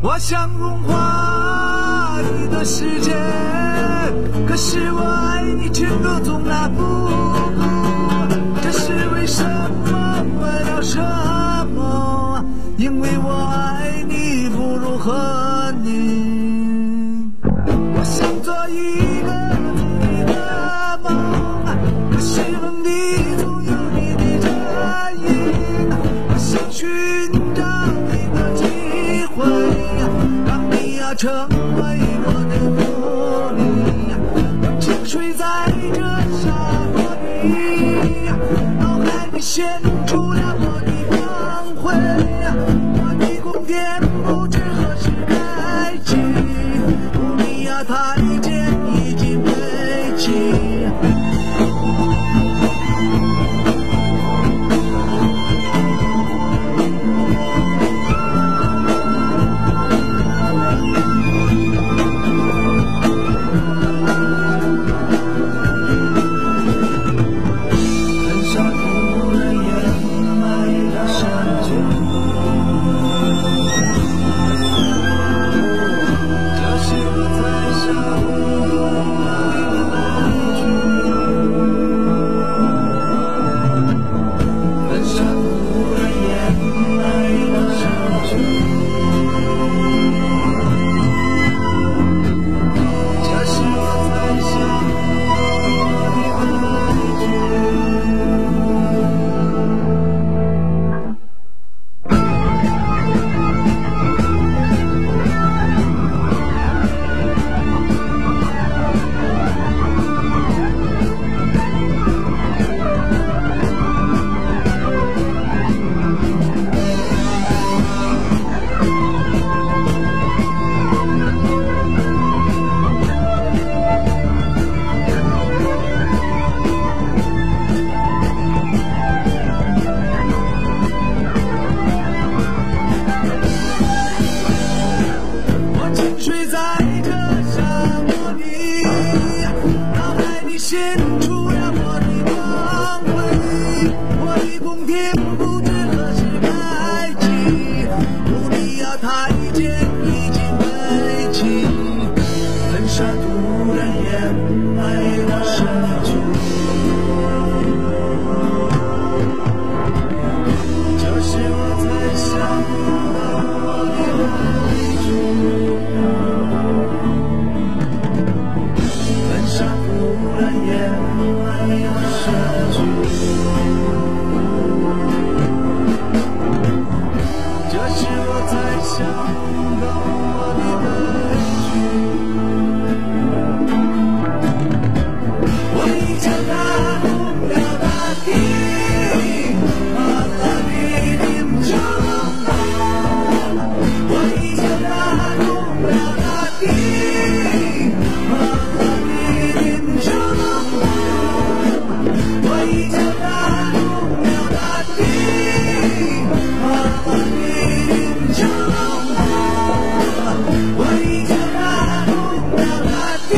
我想融化你的世界，可是我爱你却都总拿不住，这是为什么？为了什么？因为我爱你不如和你。我想做一个你的梦，可是梦里总有你的身影。我想寻找一个机会，让你成为我的福利。我沉睡在这沙漠里，脑海里显出了我的光辉。我的宫殿不知何时开启，不利亚太监已经被弃。显出了我的光辉，我的宫殿不知何时开启，不利亚太监已经被弃，喷砂突然掩埋了身躯，这时我才想到我的委屈。突然掩埋了身躯，这时我才想到我的委屈。我已经打动了大地，阿拉比林中，我已经打动了大地，阿拉比林中。我已经打动了大地，阿拉比林中，我已经打动了大地。